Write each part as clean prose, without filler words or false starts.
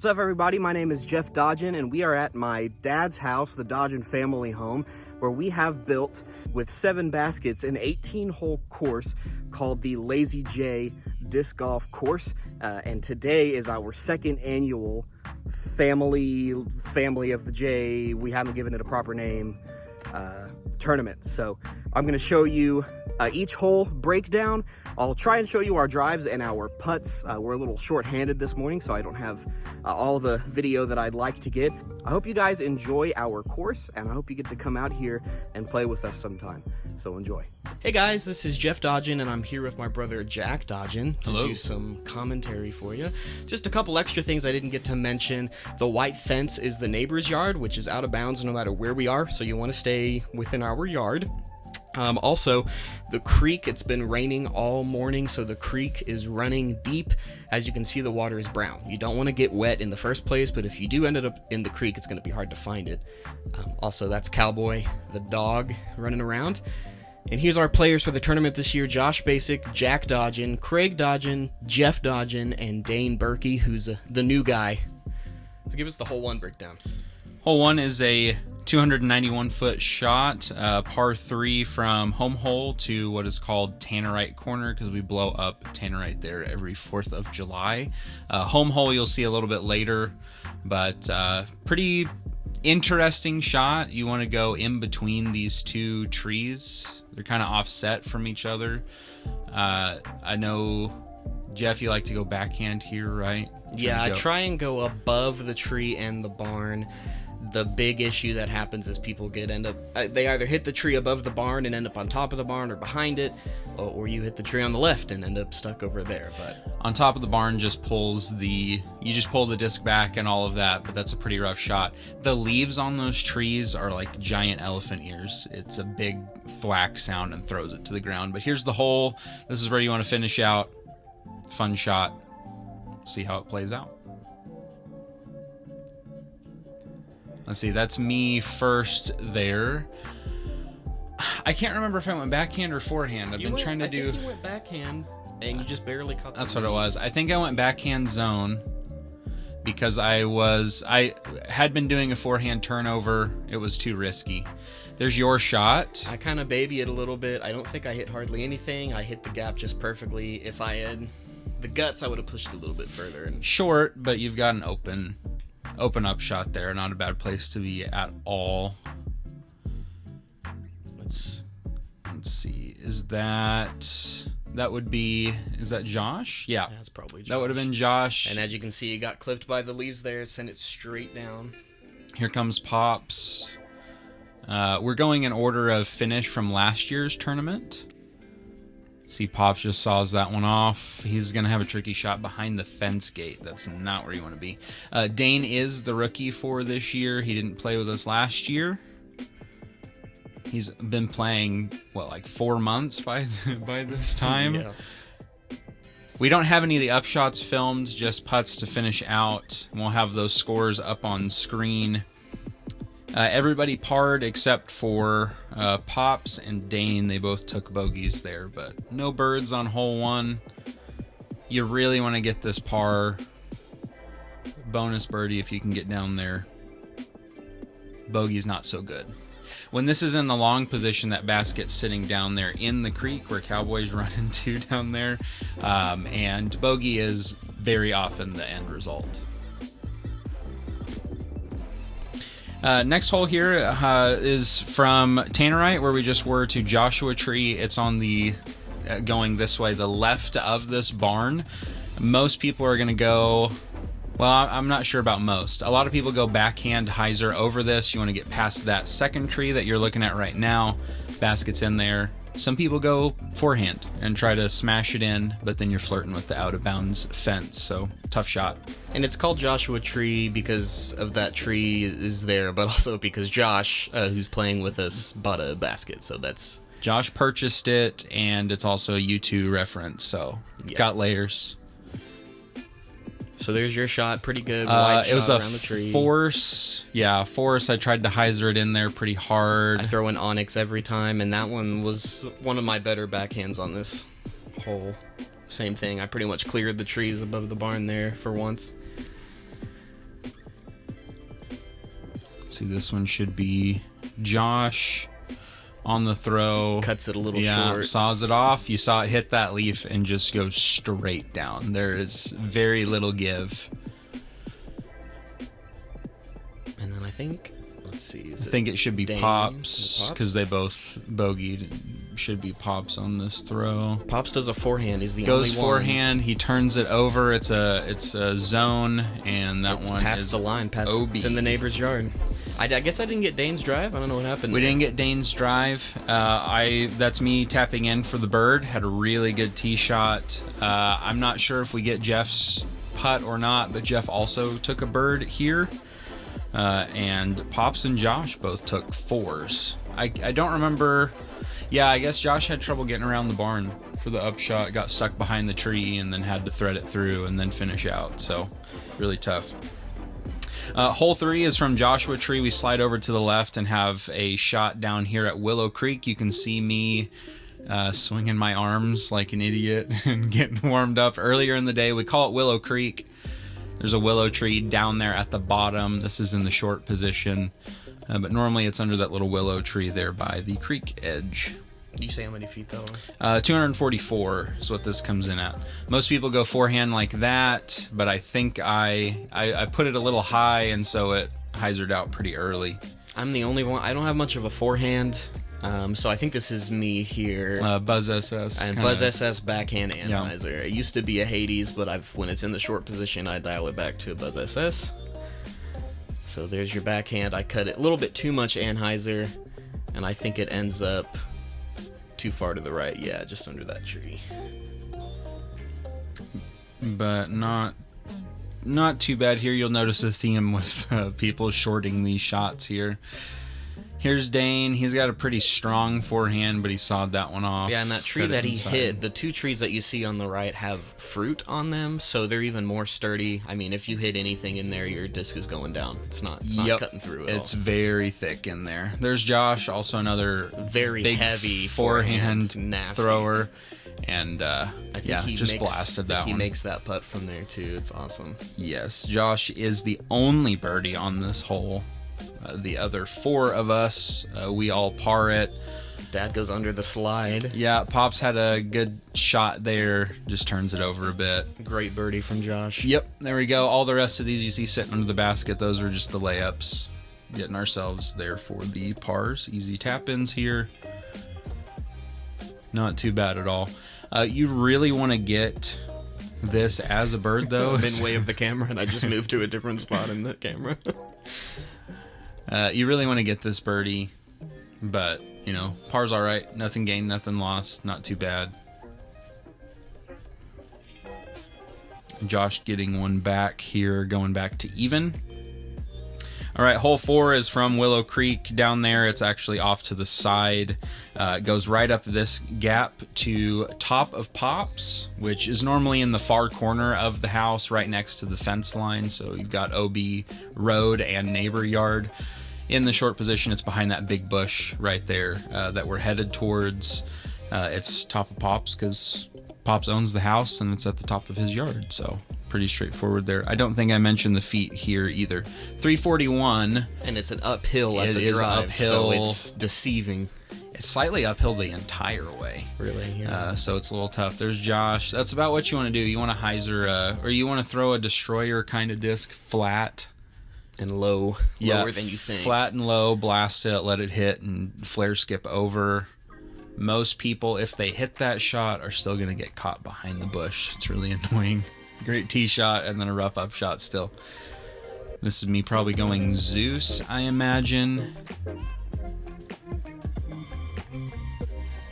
What's up, everybody? My name is Jeff Dodgin, and we are at my dad's house, the Dodgin family home, where we have built, with 7 baskets, an 18-hole course called the Lazy J Disc Golf Course. And today is our 2nd annual family of the J, we haven't given it a proper name, tournament. So I'm going to show you each hole breakdown. I'll try and show you our drives and our putts. We're a little short-handed this morning, so I don't have all the video that I'd like to get. I hope you guys enjoy our course, and I hope you get to come out here and play with us sometime. So enjoy. Hey guys, this is Jeff Dodgin, and I'm here with my brother Jack Dodgin to do some commentary for you. Just a couple extra things I didn't get to mention. The white fence is the neighbor's yard, which is out of bounds no matter where we are, so you want to stay within our yard. Also, the creek, it's been raining all morning, so the creek is running deep. As you can see, the water is brown. You don't want to get wet in the first place, but if you do end up in the creek, it's going to be hard to find it. Also, that's Cowboy, the dog, running around. And here's our players for the tournament this year: Josh Basic, Jack Dodgin, Craig Dodgin, Jeff Dodgin, and Dane Berkey, who's the new guy. So give us the hole 1 breakdown. Hole 1 is a 291-foot shot, par 3 from home hole to what is called Tannerite Corner, because we blow up Tannerite there every 4th of July. Home hole you'll see a little bit later, but pretty interesting shot. You want to go in between these 2 trees. They're kind of offset from each other. I know, Jeff, you like to go backhand here, right? Yeah, I try and go above the tree and the barn. The big issue that happens is people they either hit the tree above the barn and end up on top of the barn or behind it, or you hit the tree on the left and end up stuck over there. But on top of the barn you just pull the disc back and all of that, but that's a pretty rough shot. The leaves on those trees are like giant elephant ears. It's a big thwack sound and throws it to the ground. But here's the hole. This is where you want to finish out. Fun shot. See how it plays out. Let's see, that's me first there. I can't remember if I went backhand or forehand. I think you went backhand, and you just barely caught the That's what it was. I think I went backhand zone because I had been doing a forehand turnover. It was too risky. There's your shot. I kind of baby it a little bit. I don't think I hit hardly anything. I hit the gap just perfectly. If I had the guts, I would have pushed it a little bit further. And short, but you've got an open up shot there. Not a bad place to be at all. Let's see. Is that Josh? Yeah. That's probably Josh. That would have been Josh. And as you can see, it got clipped by the leaves there. Sent it straight down. Here comes Pops. We're going in order of finish from last year's tournament. See, Pops just saws that one off. He's going to have a tricky shot behind the fence gate. That's not where you want to be. Dane is the rookie for this year. He didn't play with us last year. He's been playing, like 4 months by this time? Yeah. We don't have any of the upshots filmed, just putts to finish out. We'll have those scores up on screen. Everybody parred except for Pops and Dane. They both took bogeys there, but no birds on hole 1. You really want to get this par. Bonus birdie if you can get down there. Bogey's not so good. When this is in the long position, that basket's sitting down there in the creek where Cowboys run into down there, and bogey is very often the end result. Next hole here is from Tannerite, where we just were, to Joshua Tree. It's on the going this way, the left of this barn. Most people are going to go, I'm not sure about most. A lot of people go backhand hyzer over this. You want to get past that second tree that you're looking at right now. Basket's in there. Some people go forehand and try to smash it in, but then you're flirting with the out-of-bounds fence, so tough shot. And it's called Joshua Tree because of that tree is there, but also because Josh, who's playing with us, bought a basket, so that's... Josh purchased it, and it's also a U2 reference, so it's got layers. So there's your shot, pretty good. Wide it was shot a around the tree. Force. I tried to hyzer it in there pretty hard. I throw an onyx every time, and that one was one of my better backhands on this hole. Same thing. I pretty much cleared the trees above the barn there for once. See, this one should be Josh on the throw. Cuts it a little yeah, short. Saws it off. You saw it hit that leaf and just go straight down. There is very little give. And then I think, let's see. I think it should be Dane? Pops because they both bogeyed. Should be Pops on this throw. Pops does a forehand. He's the Goes only one. forehand. He turns it over. It's a zone, and that It's one past is the line. OB. It's in the neighbor's yard. I guess I didn't get Dane's drive. I don't know what happened. We there. didn't get Dane's drive. That's me tapping in for the bird. Had a really good tee shot. I'm not sure if we get Jeff's putt or not, but Jeff also took a bird here. And Pops and Josh both took fours. I don't remember. Yeah, I guess Josh had trouble getting around the barn for the upshot. Got stuck behind the tree and then had to thread it through and then finish out. So really tough. Hole 3 is from Joshua Tree. We slide over to the left and have a shot down here at Willow Creek. You can see me swinging my arms like an idiot and getting warmed up earlier in the day. We call it Willow Creek. There's a willow tree down there at the bottom. This is in the short position, but normally it's under that little willow tree there by the creek edge. Did you say how many feet that was? 244 is what this comes in at. Most people go forehand like that, but I think I put it a little high, and so it hyzered out pretty early. I'm the only one. I don't have much of a forehand, so I think this is me here. Buzz SS. And kinda, Buzz SS backhand Yeah. anhyzer. It used to be a Hades, but when it's in the short position, I dial it back to a Buzz SS. So there's your backhand. I cut it a little bit too much anhyzer, and I think it ends up too far to the right. Yeah, just under that tree. But not too bad here. You'll notice a theme with people shorting these shots here. Here's Dane. He's got a pretty strong forehand, but he sawed that one off. Yeah, and that tree Cut it that he inside. hit, the two trees that you see on the right have fruit on them, so they're even more sturdy. I mean, if you hit anything in there, your disc is going down. It's not cutting through at all. It's very thick in there. There's Josh, also another Very big heavy forehand nasty thrower. And I think he just makes, blasted that he one. makes that putt from there too. It's awesome. Yes, Josh is the only birdie on this hole. The other 4 of us, we all par it. Dad goes under the slide. Yeah, Pops had a good shot there, just turns it over a bit. Great birdie from Josh. Yep, there we go. All the rest of these you see sitting under the basket, those were just the layups. Getting ourselves there for the pars. Easy tap-ins here. Not too bad at all. You really want to get this as a bird, though. I've been way of the camera, and I just moved to a different spot in the camera. You really want to get this birdie, but, you know, par's all right. Nothing gained, nothing lost. Not too bad. Josh getting one back here, going back to even. All right, hole 4 is from Willow Creek down there. It's actually off to the side. It goes right up this gap to top of Pops, which is normally in the far corner of the house, right next to the fence line. So you've got OB road and neighbor yard. In the short position, it's behind that big bush right there that we're headed towards. It's top of Pops because Pops owns the house and it's at the top of his yard. So pretty straightforward there. I don't think I mentioned the feet here either. 341. And it's an uphill at the It is drive, uphill. so it's deceiving. It's slightly uphill the entire way. Really, yeah. So it's a little tough. There's Josh. That's about what you want to do. You want to hyzer, or you want to throw a destroyer kind of disc flat. And lower than you think. Flat and low, blast it, let it hit, and flare skip over. Most people, if they hit that shot, are still going to get caught behind the bush. It's really annoying. Great tee shot, and then a rough up shot still. This is me probably going Zeus, I imagine.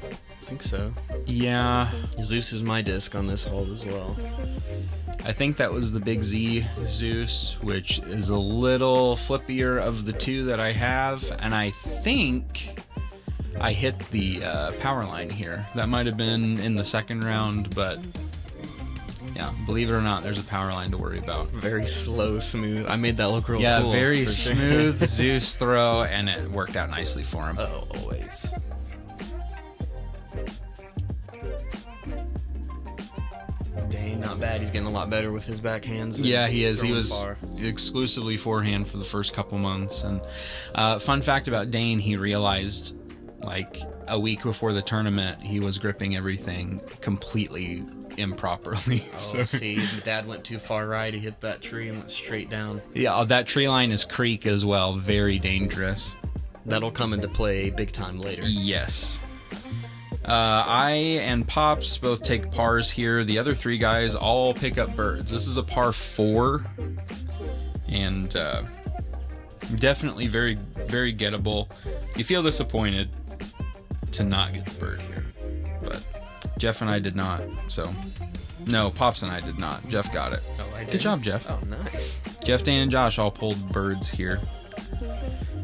I think so. Yeah. Zeus is my disc on this hole as well. I think that was the Big Z Zeus, which is a little flippier of the two that I have, and I think I hit the power line here. That might have been in the second round, but yeah, believe it or not, there's a power line to worry about. Very slow, smooth. I made that look real cool. Yeah, very for sure. smooth Zeus throw, and it worked out nicely for him. Oh, always. Dane not bad. He's getting a lot better with his backhands. Yeah, he is. He was far. exclusively forehand for the first couple months. And fun fact about Dane, he realized like a week before the tournament, he was gripping everything completely improperly. Oh, see, Dad went too far right. He hit that tree and went straight down. Yeah, that tree line is creek as well. Very dangerous. That'll come into play big time later. Yes. I and Pops both take pars here. The other three guys all pick up birds. This is a par 4. And definitely very, very gettable. You feel disappointed to not get the bird here. But Jeff and I did not. So, no, Pops and I did not. Jeff got it. Oh, I did? Good job, Jeff. Oh, nice. Jeff, Dane, and Josh all pulled birds here.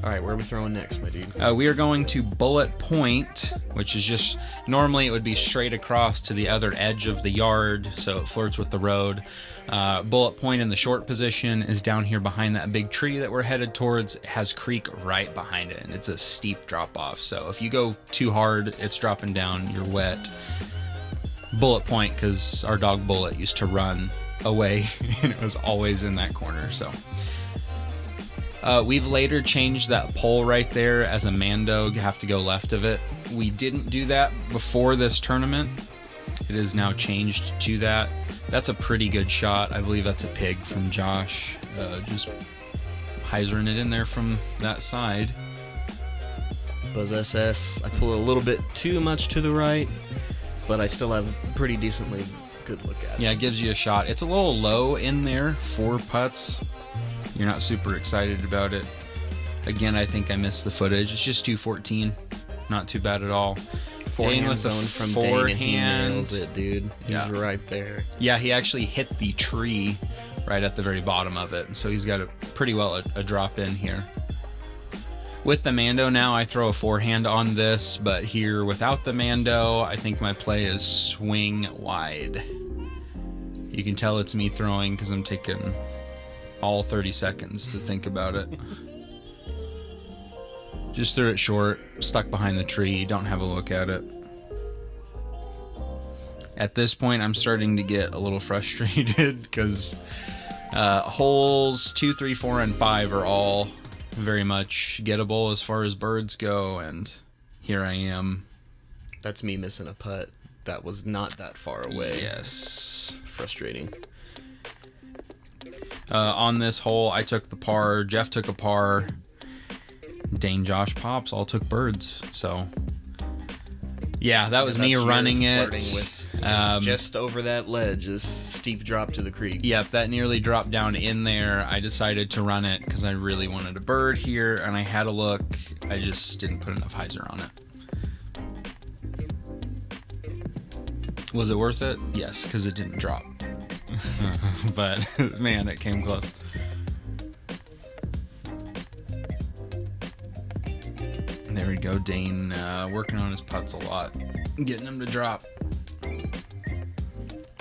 All right, where are we throwing next, my dude? We are going to Bullet Point, which is just, normally it would be straight across to the other edge of the yard, so it flirts with the road. Bullet Point in the short position is down here behind that big tree that we're headed towards. It has creek right behind it, and it's a steep drop off, so if you go too hard, it's dropping down, you're wet. Bullet Point, because our dog Bullet used to run away, and it was always in that corner, so... we've later changed that pole right there as a mando. You have to go left of it. We didn't do that before this tournament. It is now changed to that. That's a pretty good shot. I believe that's a pig from Josh. Just hyzering it in there from that side. Buzz SS. I pull a little bit too much to the right, but I still have a pretty decently good look at it. Yeah, it gives you a shot. It's a little low in there for putts. You're not super excited about it. Again, I think I missed the footage. It's just 214. Not too bad at all. Forehand with the zone from Dane, and he forehand. nails it, dude. He's right there. Yeah, he actually hit the tree right at the very bottom of it. So he's got a pretty well a drop in here. With the Mando now, I throw a forehand on this, but here without the Mando, I think my play is swing wide. You can tell it's me throwing because I'm taking all 30 seconds to think about it. Just threw it short, stuck behind the tree, don't have a look at it. At this point, I'm starting to get a little frustrated because holes 2, 3, 4, and 5 are all very much gettable as far as birds go, and here I am. That's me missing a putt. That was not that far away. Yes. Frustrating. On this hole, I took the par, Jeff took a par, Dane, Josh, Pops all took birds. So, yeah, that was me running it. With just over that ledge, this steep drop to the creek. Yep, that nearly dropped down in there. I decided to run it because I really wanted a bird here, and I had a look. I just didn't put enough hyzer on it. Was it worth it? Yes, because it didn't drop. But man, it came close. There we go, Dane working on his putts a lot, getting him to drop.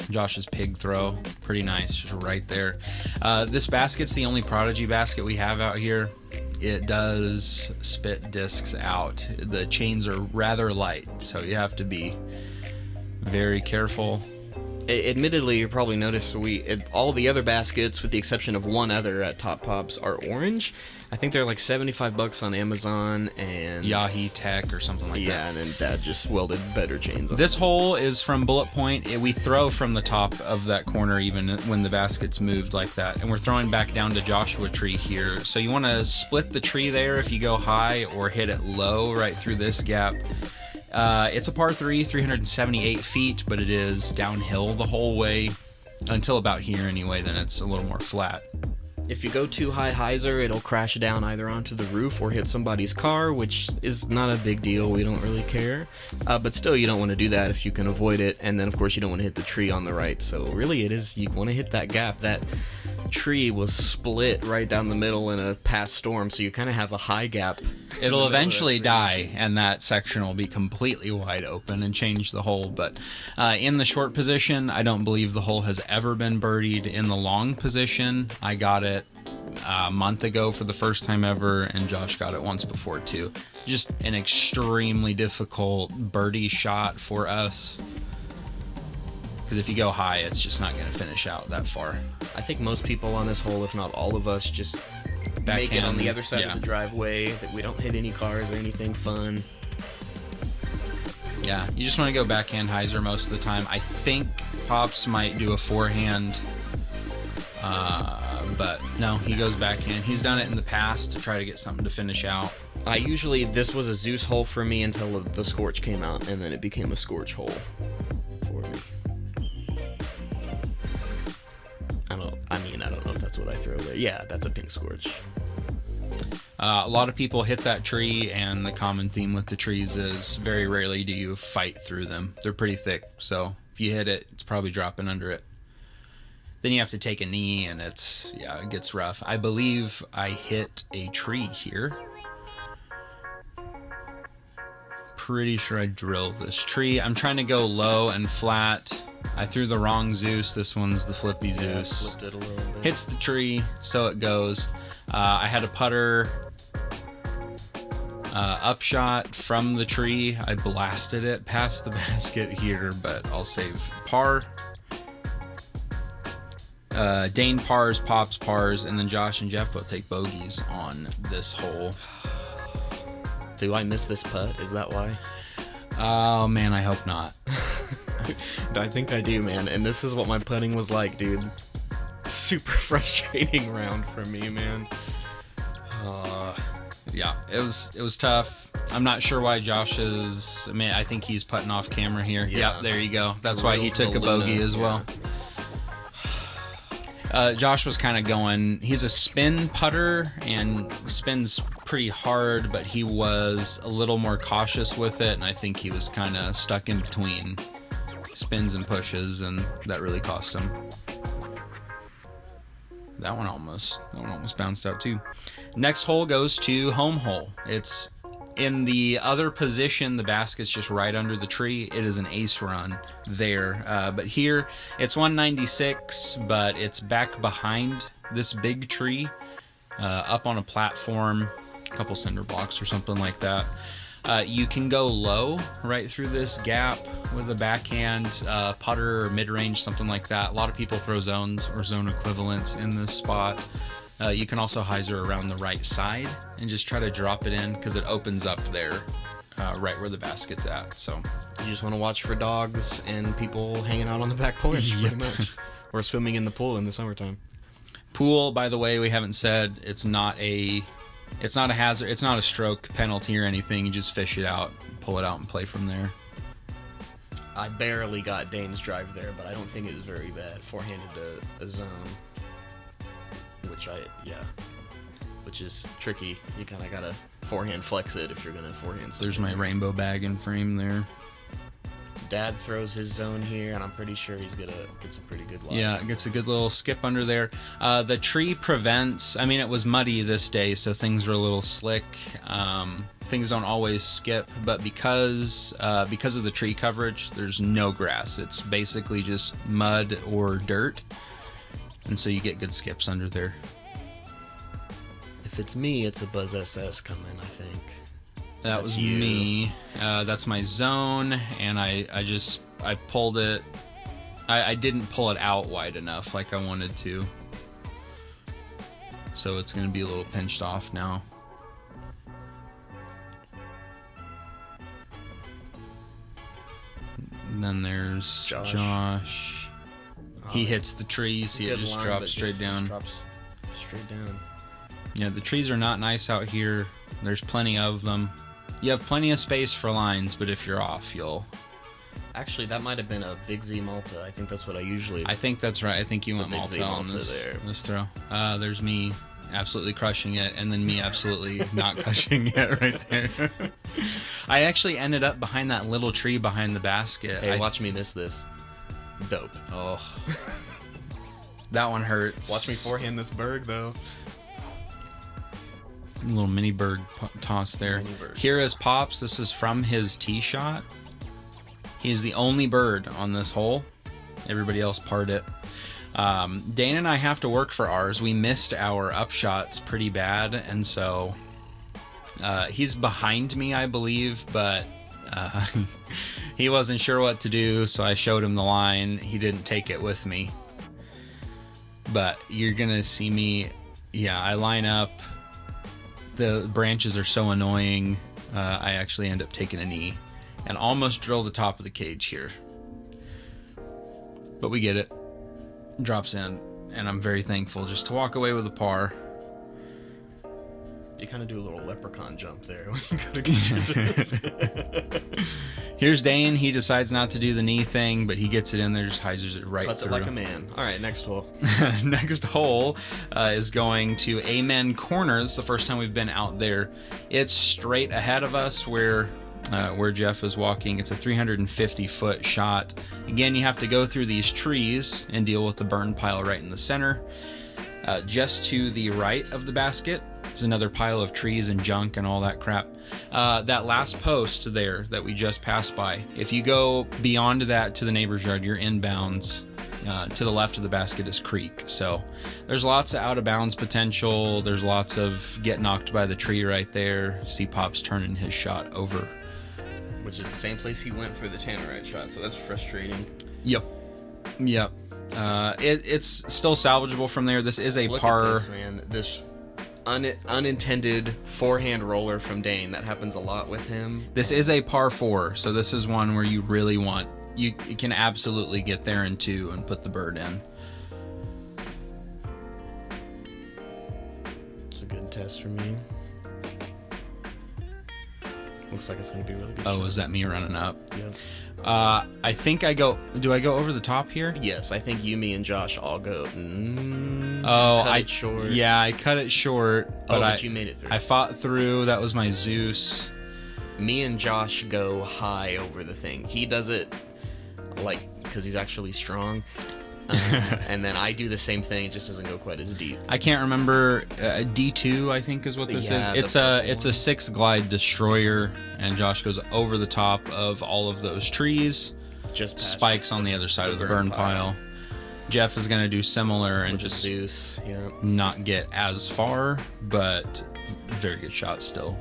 Josh's pig throw, pretty nice, just right there. This basket's the only Prodigy basket we have out here. It does spit discs out. The chains are rather light, so you have to be very careful. Admittedly, you probably noticed all the other baskets, with the exception of one other at Top Pops, are orange. I think they're like $75 on Amazon and Yahi Tech or something like that. Yeah, and then Dad just welded better chains on. This hole is from Bullet Point. We throw from the top of that corner even when the basket's moved like that, and we're throwing back down to Joshua Tree here. So you want to split the tree there if you go high, or hit it low right through this gap. It's a par 3, 378 feet, but it is downhill the whole way until about here anyway. Then it's a little more flat. If you go too high hyzer, it'll crash down either onto the roof or hit somebody's car, which is not a big deal. We don't really care. But still, you don't want to do that if you can avoid it. And then, of course, you don't want to hit the tree on the right. So really, you want to hit that gap. That tree was split right down the middle in a past storm, so you kind of have a high gap. It'll eventually die, and that section will be completely wide open and change the hole. But in the short position, I don't believe the hole has ever been birdied. In the long position, I got it a month ago for the first time ever, and Josh got it once before too. Just an extremely difficult birdie shot for us. because if you go high, it's just not going to finish out that far. I think most people on this hole, if not all of us, just make it on the other side of the driveway, that we don't hit any cars or anything fun. Yeah, you just want to go backhand hyzer most of the time. I think Pops might do a forehand, but no, he goes backhand. He's done it in the past to try to get something to finish out. This was a Zeus hole for me until the Scorch came out, and then it became a Scorch hole for me. I don't know if that's what I throw there. Yeah, that's a pink Scorch. A lot of people hit that tree, and the common theme with the trees is very rarely do you fight through them. They're pretty thick, so if you hit it, it's probably dropping under it. Then you have to take a knee, and it gets rough. I believe I hit a tree here. Pretty sure I drilled this tree. I'm trying to go low and flat. I threw the wrong Zeus. This one's the flippy Zeus. Flipped it a little bit. Hits the tree, so it goes. I had a putter upshot from the tree. I blasted it past the basket here, but I'll save par. Dane pars, Pops pars, and then Josh and Jeff both take bogeys on this hole. Do I miss this putt? Is that why? Oh man, I hope not. I think I do, man. And this is what my putting was like, dude. Super frustrating round for me, man. Yeah, it was tough. I'm not sure why Josh is. I mean, I think he's putting off camera here. Yeah, there you go. That's why he took a bogey as well. Josh was kind of going. He's a spin putter and spins pretty hard, but he was a little more cautious with it, and I think he was kind of stuck in between spins and pushes, and that really cost him. That one almost bounced out too. Next hole goes to home hole. It's in the other position. The basket's just right under the tree. It is an ace run there. But here, it's 196, but it's back behind this big tree, up on a platform, a couple cinder blocks or something like that. You can go low right through this gap with a backhand, putter or mid-range, something like that. A lot of people throw zones or zone equivalents in this spot. You can also hyzer around the right side and just try to drop it in because it opens up there, right where the basket's at. So you just want to watch for dogs and people hanging out on the back porch, pretty much, or swimming in the pool in the summertime. Pool, by the way, we haven't said it's not a hazard. It's not a stroke penalty or anything. You just fish it out, pull it out, and play from there. I barely got Dane's drive there, but I don't think it was very bad. Forehanded a zone, which is tricky. You kind of gotta forehand flex it if you're gonna forehand. There's my rainbow bag and frame there. Dad throws his zone here, and I'm pretty sure he's gonna get some pretty good lie. Yeah, it gets a good little skip under there. The tree prevents. I mean, it was muddy this day, so things are a little slick. Things don't always skip, but because of the tree coverage, there's no grass. It's basically just mud or dirt, and so you get good skips under there. If it's me, it's a Buzz SS coming, I think. That was me. That's my zone, and I pulled it. I didn't pull it out wide enough like I wanted to. So it's going to be a little pinched off now. And then there's Josh. He hits the tree. You see it just drops straight down. Drops straight down. Yeah, the trees are not nice out here. There's plenty of them. You have plenty of space for lines, but if you're off, you'll... Actually, that might have been a Big Z Malta. I think that's what I usually... I think that's right. I think you went Malta on this throw. There's me absolutely crushing it, and then me absolutely not crushing it right there. I actually ended up behind that little tree behind the basket. Hey, watch me miss this. Dope. Oh. That one hurts. Watch me forehand this berg, though. A little mini berg toss there. Here is Pops. This is from his tee shot. He's the only bird on this hole. Everybody else parred it. Dane and I have to work for ours. We missed our upshots pretty bad, and so he's behind me, I believe, but He wasn't sure what to do, so I showed him the line. He didn't take it with me. But you're going to see me, I line up. The branches are so annoying, I actually end up taking a knee and almost drill the top of the cage here. But we get it. Drops in, and I'm very thankful just to walk away with a par. You kind of do a little leprechaun jump there when you go to get your disc. Here's Dane. He decides not to do the knee thing, but he gets it in there, just hyzers it right Puts through. it like a man. All right, next hole. Next hole is going to Amen Corner. This is the first time we've been out there. It's straight ahead of us where Jeff is walking. It's a 350-foot shot. Again, you have to go through these trees and deal with the burn pile right in the center. Just to the right of the basket is another pile of trees and junk and all that crap. That last post there that we just passed by, if you go beyond that to the neighbor's yard, you're inbounds. To the left of the basket is creek. So there's lots of out of bounds potential. There's lots of get knocked by the tree right there. See Pops turning his shot over. Which is the same place he went for the Tannerite shot, so that's frustrating. Yep. It's still salvageable from there. This is a par. Look at this, man. This unintended forehand roller from Dane. That happens a lot with him. This is a par 4, so this is one where you really want... You can absolutely get there in 2 and put the bird in. It's a good test for me. Looks like it's going to be a really good Oh, shot. is that me running up? Yep. I think I go... Do I go over the top here? Yes, I think you, me, and Josh all go. Cut it short. Yeah, I cut it short. But you made it through. I fought through. That was my Zeus. Me and Josh go high over the thing. He does it because he's actually strong. And then I do the same thing. It just doesn't go quite as deep. I can't remember. D2, I think, is what this is. It's a 6 glide destroyer, and Josh goes over the top of all of those trees. Just spikes on the other side of the burn pile. Jeff is going to do similar and just Zeus, not get as far, but very good shot still.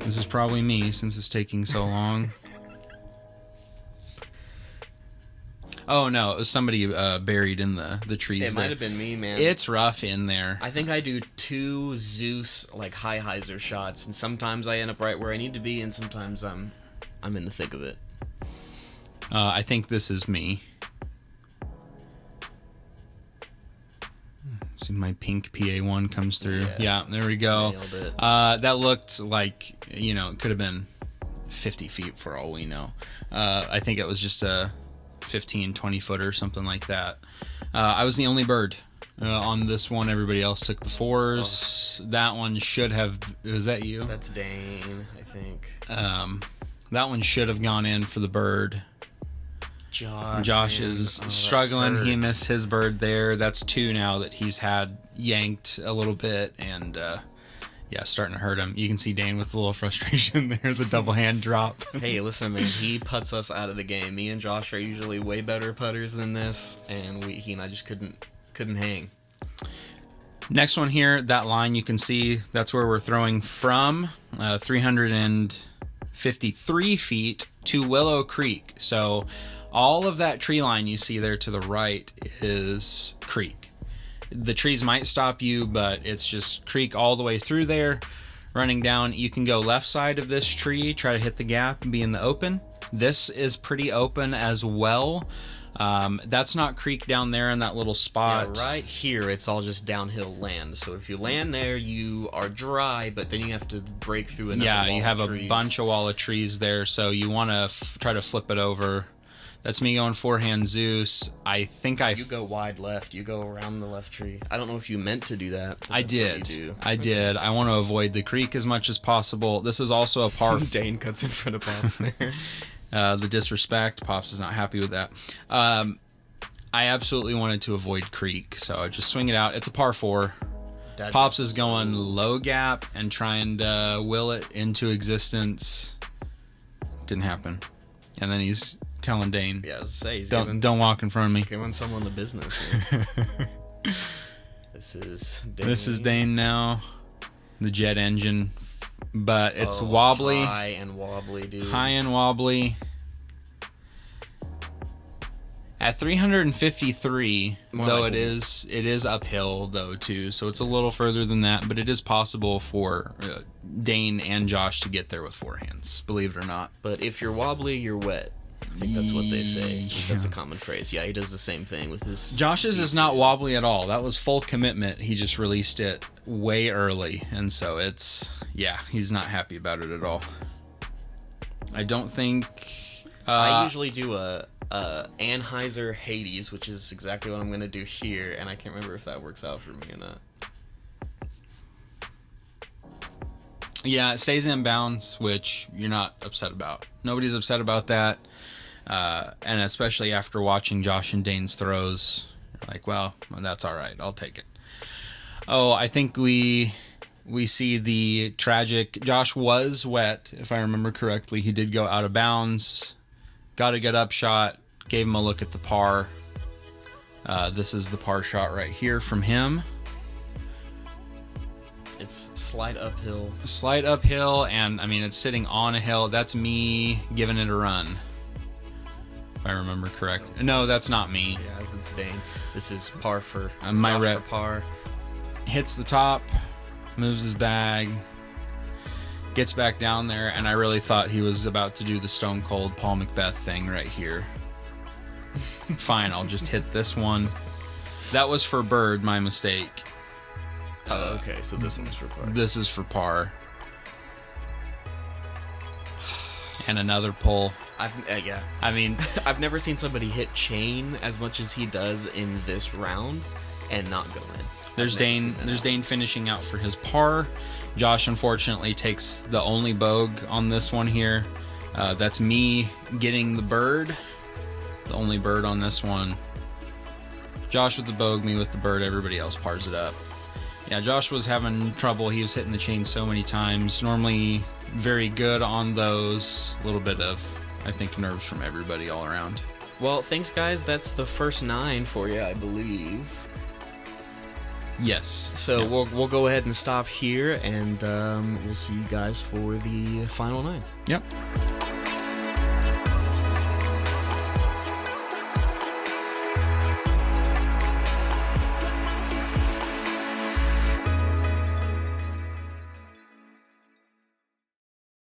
This is probably me since it's taking so long. Oh no, it was somebody buried in the trees. It might have been me, man. It's rough in there. I think I do 2 Zeus high hyzer shots, and sometimes I end up right where I need to be, and sometimes I'm in the thick of it. I think this is me. See, my pink PA1 comes through. Yeah, there we go. Nailed it. That looked like, it could have been 50 feet for all we know. I think it was just a 15, 20 footer or something like that. I was the only bird on this one. Everybody else took the 4s. That one should have... Was that you? That's Dane, I think. That one should have gone in for the bird. Josh is struggling. He missed his bird there. That's 2 now that he's had yanked a little bit, and starting to hurt him. You can see Dane with a little frustration there, the double hand drop. Hey, listen, man, he puts us out of the game. Me and Josh are usually way better putters than this, and he and I just couldn't hang. Next one here, that line you can see, that's where we're throwing from, 353 feet to Willow Creek. So all of that tree line you see there to the right is creek. The trees might stop you, but it's just creek all the way through there, running down. You can go left side of this tree, try to hit the gap and be in the open. This is pretty open as well. That's not creek down there in that little spot. Yeah, right here, it's all just downhill land. So if you land there, you are dry, but then you have to break through another wall you have of a trees. bunch of wall of trees there, so you want to try to flip it over. That's me going forehand Zeus. I think You go wide left. You go around the left tree. I don't know if you meant to do that. I did. I did. I want to avoid the creek as much as possible. This is also a par. Dane cuts in front of Pops there. The disrespect. Pops is not happy with that. I absolutely wanted to avoid creek, so I just swing it out. It's a par 4. Dad Pops goes is going low gap and trying to will it into existence. Didn't happen. And then he's telling Dane, Yeah, I was gonna say, he's don't walk in front of me. giving someone the business. This is Dane. This is Dane now. The jet engine. But it's wobbly. High and wobbly, dude. High and wobbly. At 353, More though like it is uphill though too, so it's a little further than that. But it is possible for Dane and Josh to get there with four hands, believe it or not. But if you're wobbly, you're wet. I think that's what they say. I think that's a common phrase. Yeah, he does the same thing with his... Josh's is not wobbly at all. That was full commitment. He just released it way early, and so he's not happy about it at all. I don't think... I usually do a Anheuser Hades, which is exactly what I'm going to do here, and I can't remember if that works out for me or not. Yeah, it stays in bounds, which you're not upset about. Nobody's upset about that. And especially after watching Josh and Dane's throws, you're like, well, that's all right. I'll take it. Oh, I think we see the tragic... Josh was wet, if I remember correctly. He did go out of bounds. Got a good upshot. Gave him a look at the par. This is the par shot right here from him. It's slight uphill. Slight uphill, and I mean, it's sitting on a hill. That's me giving it a run, if I remember correct. No, that's not me. Yeah, that's Dane. This is par for my Josh rep. for par. Hits the top, moves his bag, gets back down there, and I really thought he was about to do the Stone Cold Paul Macbeth thing right here. Fine, I'll just hit this one. That was for bird, my mistake. Oh, okay, so this one's for par. This is for par. And another pull. Yeah. I mean, I've never seen somebody hit chain as much as he does in this round and not go in. there's Dane. There's Dane finishing out for his par. Josh unfortunately takes the only bogue on this one here. That's me getting the bird. The only bird on this one. Josh with the bogue, me with the bird. Everybody else pars it up. Yeah, Josh was having trouble. He was hitting the chain so many times. Normally very good on those. A little bit of, I think, nerves from everybody all around. Well, thanks, guys. That's the first 9 for you, I believe. Yes. So Yeah. we'll go ahead and stop here, and we'll see you guys for the final 9. Yep.